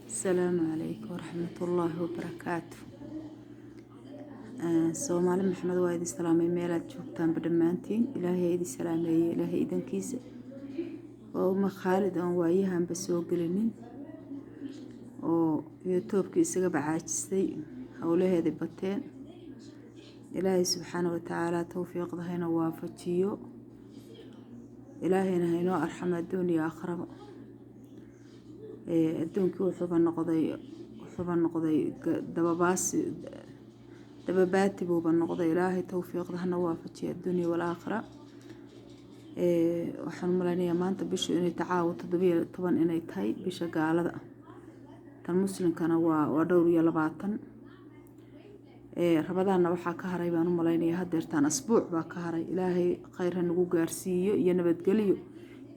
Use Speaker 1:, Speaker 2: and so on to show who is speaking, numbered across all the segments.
Speaker 1: السلام عليكم ورحمة الله وبركاته. سومالي محمد وايد السلامي ميلاد جوجتان بدمانتين إلهي ايدي السلامي إلهي ايدن كيسة وما خالد أن وايها بسوق لنين ويوتيوب كيسة بعاجستي حوله هذي بطين إلهي سبحانه وتعالى توفيق ذهينا وافتيو إلهي نهينو أرحم الدنيا أخرب adduunkii wuxuuba noqday dababaati buuba noqday ilaahay tawfiiqda hana waafajiyo adduunya wal aakhira waxaan maleynayaa maanta bishu inay tacaawo 17 inay tahay bisha gaalada tan muslimkana waa dhowr iyo 20 rabadaana waxaa ka haray baan u maleynayaa hadeertaan asbuuc baa ka haray ilaahay khayr ha nagu gaarsiiyo iyo nabadgelyo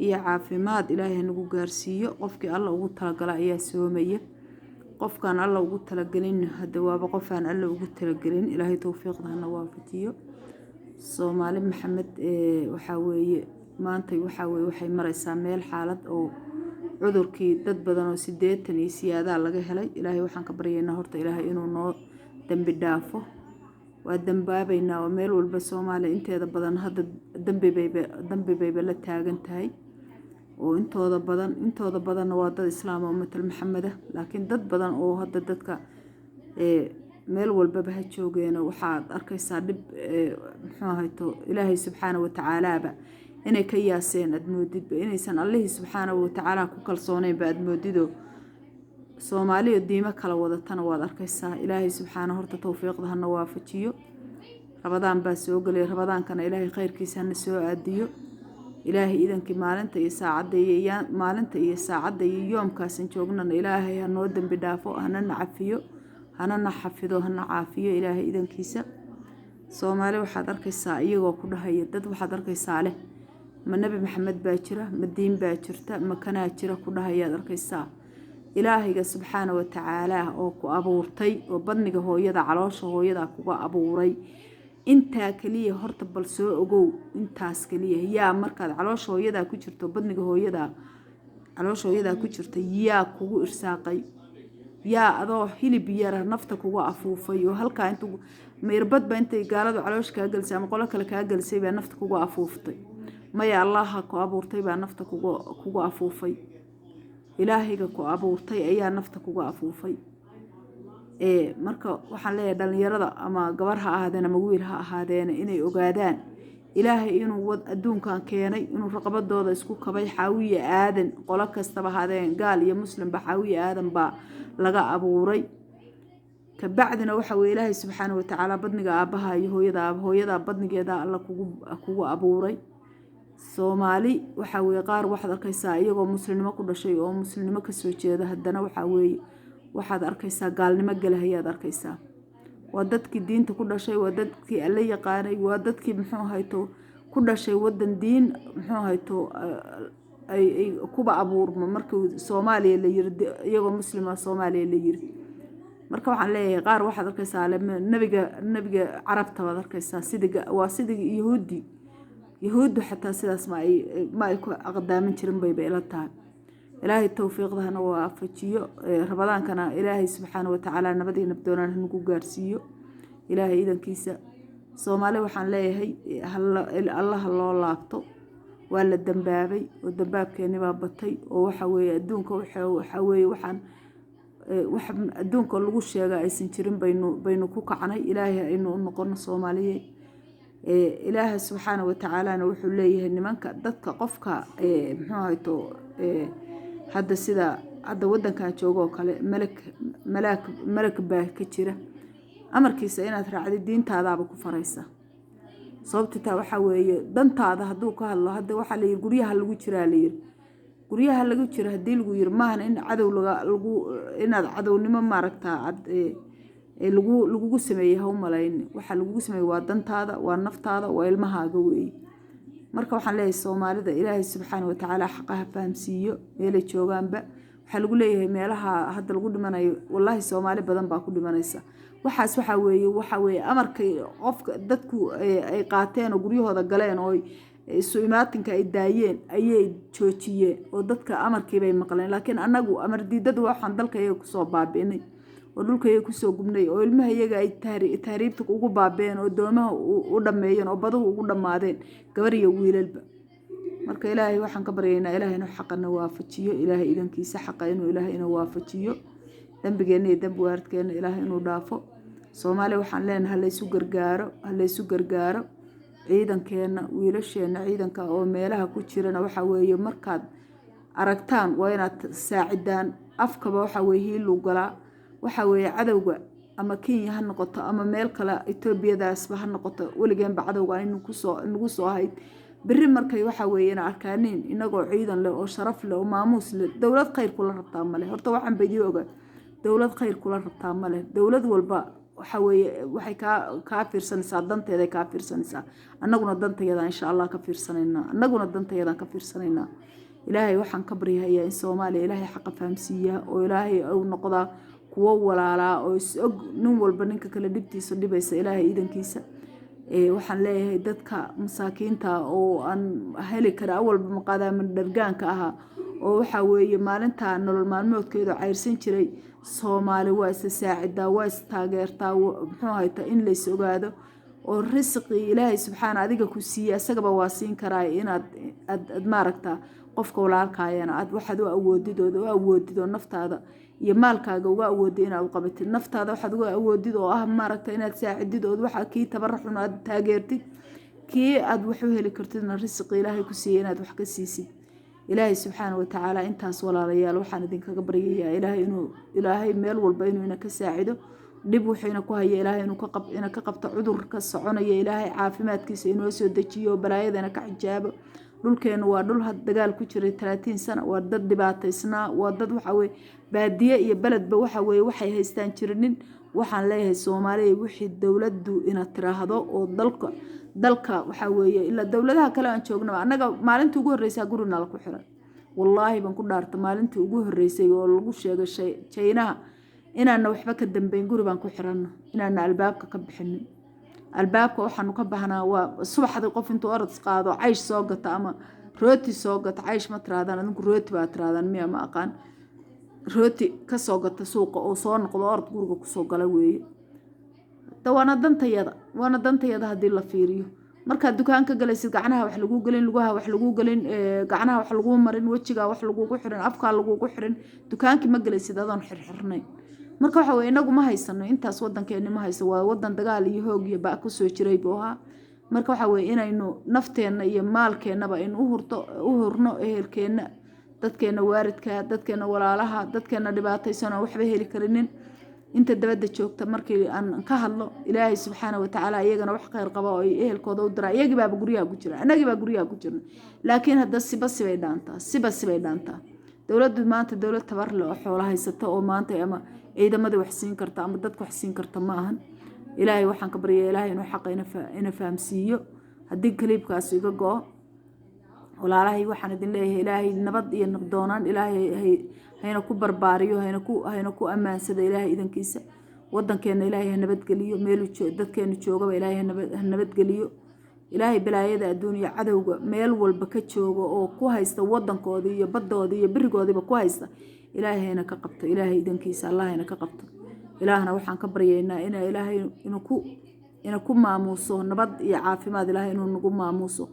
Speaker 1: iyo caafimaad ilaahay nagu gaarsiiyo qofkii alla ugu talagalay ayaa soomaya qofkan alla ugu talagalin hada waaba qofaan alla ugu talagalin ilaahay tawfiiqdana waafajiyo Soomaali Maxamed waxa weeye maanta waxay maraysaa meel xaalad oo cudurkii dad badan oo 80 iyo siyaada laga helay ilaahay waxaan ka baryaynaa horta ilaahay inuu noo dambi dhaafo waa dambaabayna meel walba Soomaali inteeda badan hada dambi bay la taagan tahay oo intooda badan waa dad islaam oo matal maxamed laakiin dad badan oo hadda dadka meel walba ha joogeen waxaad arkaysaa dib muxuu hayto ilaahay subxaanahu wa ta'aala ba inay ka yaaseen admoodid inaysan allah subxaanahu wa ta'aala ku kalsooneen ba admoodido Soomaaliya diima kala wadatana waad arkaysaa ilaahay subxaanahu horta tawfiiqda hana waafajiyo rabadaan baa soo galay rabadaankana ilaahay khayrkiisa hana soo aadiyo ilaahay idankii maalinta iyo saacada iyo yoomkaasan joognana ilaahay ha noo dambi dhaafo hana nacafiyo hana xafido hana caafiyo ilaahay idankiisa Soomaali waxaad arkaysaa iyagoo ku dhahaya dad waxaad arkaysaa leh ma nabi maxamed baa jira ma diin baa jirta ma kana jira ku dhahayaad arkaysaa ilaahayga subxaanahu wa ta'aala oo ku abuurtay oo badniga hooyada caloosha hooyada kuga abuuray inta kaliya horta bal soo ogow intaas kaliya yaa markaad caloosha hooyada ku jirto badniga hooyada caloosha hooyada ku jirta yaa kugu irsaaqay yaa adoo hilib yar nafta kuga afuufay oo halka intuu meerbadba intay gaaladu caloosha ka galsay ama qolo kale ka galsay baa nafta kuga afuuftay maya allah ku abuurtay baa nafta kuga afuufay ilaahayga ku abuurtay ayaa nafta kuga afuufay marka waxaan leeyahay dhalinyarada ama gabar ha ahaadeen ama wiil ha ahaadeen inay ogaadaan ilaahay inuu adduunkan keenay inuu raqabadooda isku kabay xaawiye aadan qolo kastaba ahaadeen gaal iyo muslim ba xaawiye aadan ba laga abuuray ka bacdina waxa weey ilaahay subxaanahu wa ta'aala badniga aabaha iyo hooyada badnigeeda alla kugu abuuray Soomaali waxa weey qaar waxaad arkaysaa iyagoo muslimnimo ku dhashay oo muslimnimo ka soo jeeda haddana waxa weey waxaad arkaysaa gaalnimo galahayaad arkaysaa waa dadkii diinta ku dhashay waa dadkii alla yaqaanay waa dadkii muxuu hayto ku dhashay wadan diin muxuu hayto ay kuba abuurma markii Soomaaliya la yiri iyagoo muslima Soomaaliya la yiri marka waxaan leeyahay qaar waxaad arkaysaa nabiga carabta waad arkaysaa sidii yahuudi xataa sidaas ma ay ku aqdaamin jirin bay ila tahay ilaahay tawfiiqdana waa afajiyo rabadaankana ilaahay subxaanahu wa ta'aala nabadii nabdoonaan nagu gaarsiiyo ilaahay idankiisa Soomaali waxaan leeyahay allah loo laabto waa la dambaabay oo dambaabkeeni baa batay oo waxa weeye adduunka waxa weeye waxaan wax adduunka lagu sheegay aysan jirin baynu ku kacnay ilaahay aynu noqon Soomaaliyeed ilaahay subxaanahu wa ta'aala wuxuu leeyahay nimanka dadka qofka muxuu hayto hadda sida wadankan joogo kale malak baa ka jira amarkiisa inaad raacdo diintaadaaba ku faraysa sababta waxa weeye dantaada haduu ka hadlo hadda waxa la yiri guryaha lagu jira hadii lagu yiri maahan in cadow inaad cadownimo maaragtaa lagu sameeyay ha u malayn waxa lagu sameeyay waa dantaada waa naftaada waa ilmahaaga weey marka waxaan leeyahay Soomaalida ilaahay subxaanahu wa ta'aala xaqaha fahamsiiyo meelay joogaanba waxa lagu leeyahay meelaha hadda lagu dhimanayo wallahi Soomaali badan baa ku dhimanaysa waxa weeye amarkay qofka dadku ay qaateen oo guryahooda galeen oo isu imaatinka ay daayeen ayay joojiyeen oo dadka amarkii bay maqleen laakiin anagu amar diidadu waxaan dalkayaga kusoo baabi'inay oo dhulkayaga kusoo gubnay oo ilmahayaga ay tahriibta ugu baabeen oo doomaha u dhameeyeen oo baduhu ugu dhamaadeen gabar iyo wiilalba marka ilaahay waxaan ka baryaynaa ilaahay inuu xaqana waafajiyo ilaahay idankiisa xaqa inuu ilaahay inuu waafajiyo dambigeena iyo dambi waaridkeena ilaahay inuu dhaafo Soomaali waxaan leenahay la isu gargaaro ciidankeena wiilasheena ciidanka oo meelaha ku jirana waxa weeye markaad aragtaan waa inaad saacidaan afkaba waxa weeye hiilu galaa waxa weeye cadawga ama Kenya ha noqoto ama meel kale Etoobiyadaasba ha noqoto waligeenba cadawga nagu soo hayd bari markay waxa weeye arkaaneen inagoo ciidan leh oo sharaf leh oo maamuus leh dawlad khayr kula rabtaa male horta waxaan badiyo ogaa dawlad khayr kula rabtaa male dawlad walba waxa weeye waxay ka fiirsanaysaa danteeda ka fiirsanaysaa annaguna danteeda insha Allah ka fiirsanayna ilaahay waxaan ka baryayaa in Soomaaliya ilaahay xaq fahamsiiya oo ilaahay uu noqdo kuwa walaala oo isog nin walba ninka kale dibtiisa dhibaysa ilaahay idankiisa waxaan leeyahay dadka masaakiinta oo aan heli kara awalba maqaadama dhargaanka aha oo waxa weeye maalinta nolol maalmoodkeedu cayrsan jiray Soomaali waa is saacidaa waa is taageertaa muxuu hayta in la is ogaado oo risqi ilaahay subxaana adiga ku siiya asagaba waa siin karaa inaad maaragtaa qofka walaalkaayana aad waxaad u awoodido naftaada iyo maalkaaga uga awoodid inaad u qabatid naftaada waxaad uga awoodid oo maaragtaa inaad saacidid oo waxa kii tabarruxun aad taageertid kii aad wax u heli kartidna risqi ilaahay ku siiya inaad wax ka siisid ilaahay subxaana wa tacaala intaas walaalayaal waxaan idinkaga baryayaa ilaahay meel walba inuu ina ka saacido dib wuxuuna ku haya ilaahay inuu ka qabto cudurka soconaya ilaahay caafimaadkiisa inoo soo dejiyo balaayadana ka xijaabo dhulkeena waa dhul had dagaal ku jiray 30 sano waa dad dhibaataysnaa waa dad waxa weeye baadiye iyo beledba waxa weeye waxay haystaan jirinin waxaan leeyahay Soomaaliya wixii dawladdu ina tiraahdo oo dalka waxa weeye ila dawladaha kale aan joogno anaga maalintii ugu horeysay gurina la ku xiray wallahi baan ku dhaarta maalintii ugu horeysay oo lagu sheegay China inaana waxba ka dambeyn guri baan ku xirano inaana albaabka ka bixinin albaabka waxaanu ka bahnaa waa subaxdii qof intuu orod qaado caysh soo gata ama rooti soo gata caysh ma tiraadaan adinku rooti baa tiraadaan miya ma aqaan rooti ka soo gata suuqa oo soo noqdo orod guriga ku soo gala weeye waana dantayada hadii la fiiriyo marka dukaanka galaysid gacanaha wax lagu galin lugaha wax lagu galin gacanaha wax lagu marin wajiga wax lagu xirin afka lagu xirin dukaanki ma galaysid adoon xirxirnay marka waxa weeye inagu ma haysano intaas wadankeena ma hayso waa wadan dagaal iyo hoog iyo baa ku soo jiray booha marka waxa weeye inaynu nafteena iyo maalkeenaba in u hurno ehelkeena dadkeena waaridka dadkeena walaalaha dadkeena dhibaataysan oo waxba heli karinin inta dabada joogta markii aan ka hadlo ilaahay subxaana wa tacaala iyagana wax khayr qaba oo ehelkooda u diraa iyagii baa guriga ku jira anagii baa guriga ku jirna laakiin hadda sibay dhaantaa dawladdu maanta dawlad tabar leh oo xoolo haysata oo maanta ama ciidamada wax siin karta ama dadka wax siin karta ma ahan ilaahay waxaan ka baryayaa ilaahay inuu xaq ina fahamsiiyo haddii kaliibkaas iga go'o walaalahay waxaan idin leeyahay ilaahay nabad iyo nabdoonaan ilaahay hayna ku barbaariyo hayna ku amaansada ilaahay idankiisa wadankeena ilaahay nabadgeliyo meel dadkeena joogaba ilaahay nabadgeliyo ilaahay balaayada adduunyo cadawga meel walba ka joogo oo ku haysta wadankooda iyo badooda iyo birigoodaba ku haysta ilaahay hayna ka qabto ilaahay idankiisa Allah hayna ka qabto ilaahna waxaan ka baryaynaa in ilaahay inuu ku maamuuso nabad iyo caafimaad ilaahay inuu nagu maamuuso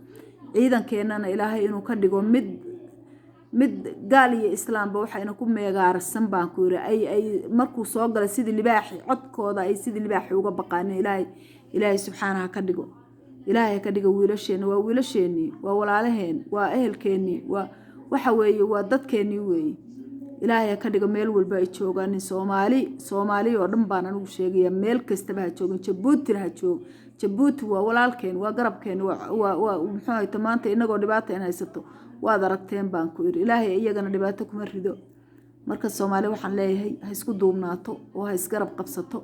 Speaker 1: ciidankeenana ilaahay inuu ka dhigo mid gaal iyo islaamba waxayna ku meegaarsan baan ku yiri ay markuu soo galay sidii libaaxi codkooda ay sidii libaaxi uga baqaan ilaahay subxaanahu ka dhigo ilaahay ka dhigo wiilasheeni waa walaalaheen waa ehelkeeni waa waxa weeye waa dadkeeni weeye ilaahay ka dhigo meel walba ay joogaan Soomaali oo dhan baan anigu sheegaya meel kasta ha joogan Jabuuti waa walaalkeen waa garabkeen waa muxuu ahay maanta inagoo dhibaato in haysato waad aragteen baan ku iri ilaahay iyagana dhibaato kuma rido marka Soomaali waxaan leeyahay ha isku duubnaato oo ha isgarab qabsato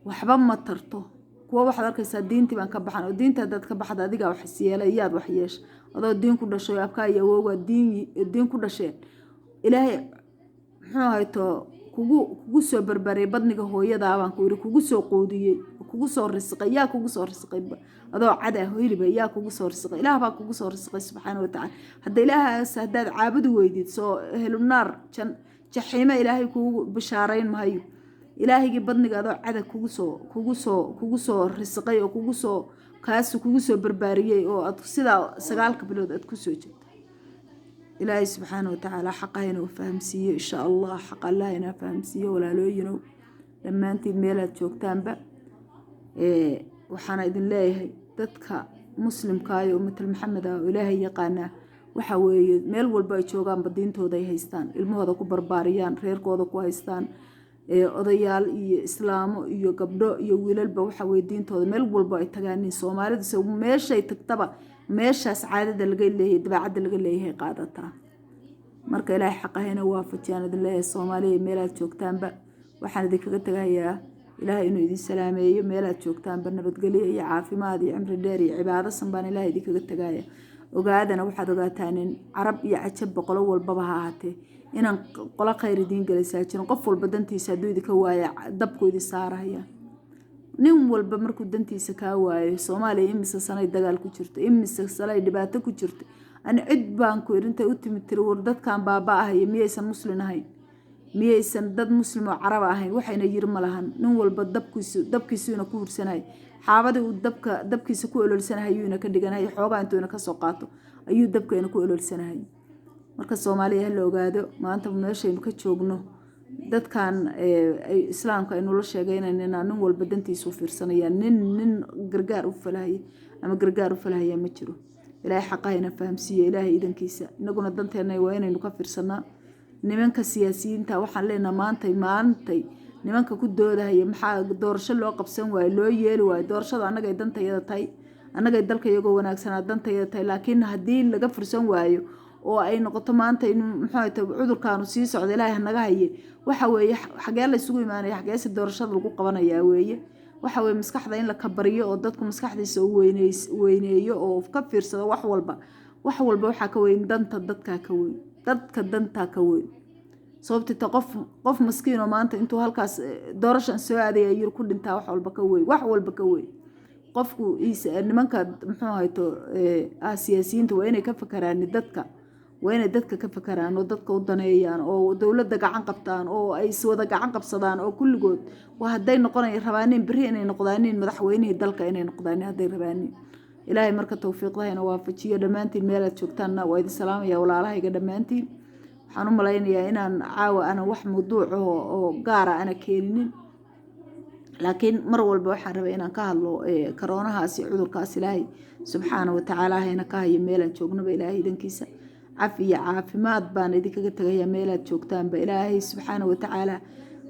Speaker 1: waxba ma tarto kuwa waxaad arkaysaa diintii baan ka baxan oo diinta dad ka baxda adiga wax siyeelay yaad wax yeesh adoo diin ku dhashay abka iyo awowga diin ku dhasheen ilaahay muxuu ahay kugu soo barbaray badniga hooyadaa baan ku yiri kugu soo qoodiyey kugu soo risqay yaa kugu soo risqay adoo cad ah hiliba yaa kugu soo risqay ilaah baa kugu soo risqay subxaanahu wa tacaala hadda ilaahaas haddaad caabudi weydid soo helunaar jaxiime ilaahay kugu bishaarayn maayo ilaahaygi badniga adoo cada kugu soo risqay oo kugu soo barbaariyey oo aad sidaa 9 bilood aad ku soo jirto إلهي سبحانه وتعالى حقهنا وفهمسيه إن شاء الله حق الله هنا فهمسيه ولا لوينو لما أنت ميلاد جوكتان بقى وحنا إذن الله تدك مسلم كاي ومثل محمد وإلهي يقانا وحوي ميل والباي جوغان بدين تودي هيستان المهضة كبرباريان رير كوضا كو هيستان odayaal iyo islaamo iyo gabdho iyo wiilalba waxa weydin tooda meel walba ay tagaaneen Soomaalida soo meeshay tagtaba meeshaas caadada laga leeyahay dabeecada laga leeyahay qaadataa marka ilaahay xaqahayna waafajiyaan idin leeyahay Soomaaliya meel aad joogtaanba waxaan idinkaga tagayaa ilaahay inuu idin salaameeyo meel aad joogtaanba nabadgelyo iyo caafimaad iyo cimri dheer iyo cibaado sanbaan ilaahay idinkaga tagayaa ogaadana waxaad ogaataan in carab iyo cajab boqolo walba ha ahaatee inaan qola khayr idin galaysaa jirin qof walba dantiisa haduu idinka waaya dabku idin saaraya nin walba markuu dantiisa ka waayo Soomaaliya imisa sanay dagaal ku jirto imisa sanay dhibaato ku jirto aan cid baan ku irinta u timid war dadkan baaba ah iyo miyaysan muslim ahayn miyaysan dad muslim oo carab ahayn waxayna yiri ma lahan nin walba dabkiisu ina ku hursanay xaabada uu dabkiisa ku ololsanahay ina ka dhiganay xoogaa intuu ina ka soo qaato ayuu dabkeena ku ololsanahay marka Soomaaliya la ogaado maanta meeshaynu ka joogno dadkan islaamka aynu la sheegaynayna nin walba dantiisu fiirsanaya nin gargaar u falahaya ama gargaar u falahaya ma jiro ilaahay xaqayna fahamsiyo ilaahay idankiisa inaguna danteena waa inaynu ka fiirsanaa nimanka siyaasiyiinta waxaan leenahay maantay nimanka ku doodahaya maxaa doorasho loo qabsan waayo loo yeeli waayo doorashada anaga ay dantayada tahay anaga dalka iyaga wanaagsanaa dantayada tahay laakiin hadii laga fursan waayo oo ay noqoto maanta in maxay tahay cudurkaanu sii socdo ilaahay naga haye waxa weeye xagee la isugu iimaanay xagee si doorashada lagu qabanaya weeye waxa weeye maskaxda in la kabariyo oo dadku maskaxdiisa u weyneeyo oo ka fiirsado wax walba waxa ka weyn danta dadka danta ka weyn sababtoo qof maskiin oo maanta intuu halkaas doorashan soo aaday ayuu ku dhintaa wax walba ka weyn qofku nimanka muxuu hayto siyaasiyiinta waa inay ka fakaraan dadka ka fakaraan oo dadka u daneeyaan oo dawladda gacan qabtaan oo ay wada gacan qabsadaan oo kulligood waa haday noqonay rabaaneen bari inay noqdaaneen madaxweynaha dalka inay noqdaan haday rabaaneen ilaahay marka tawfiiqdayna waafajiyo dhamaantiin meel aad joogtaan waa idin salaamaya walaalahayga dhamaantiin waxaan u malaynayaa inaan caawa ana wax mawduuc oo gaar ah ana keenin laakiin mar walba waxaan rabaa inaan ka hadlo corona-haasi cudurkaas ilaahay subxaanahu wa tacaala hayna ka hayo meel aan joognaba ilaahay idankiisa cafiya caafimaad baan idinkaga tagayaa meel aad joogtaanba ilaahay subxaanahu wa tacaala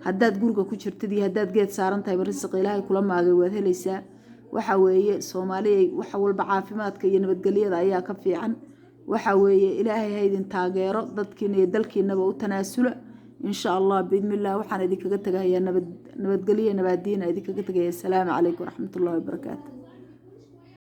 Speaker 1: haddaad guriga ku jirtid iyo haddaad geed saaran tahay risq ilaahay kula maagay waad helaysaa waxa weeye Soomaaliya waxa walba caafimaadka iyo nabadgelyada ayaa ka fiican waxa weeye ilaahay ha idin taageero dadkiina iyo dalkiinaba u tanaasula إن شاء الله بإذن الله وحنا ذيك قلت يا نبت قلية نبادين ذيك قلت السلام عليكم ورحمة الله وبركاته.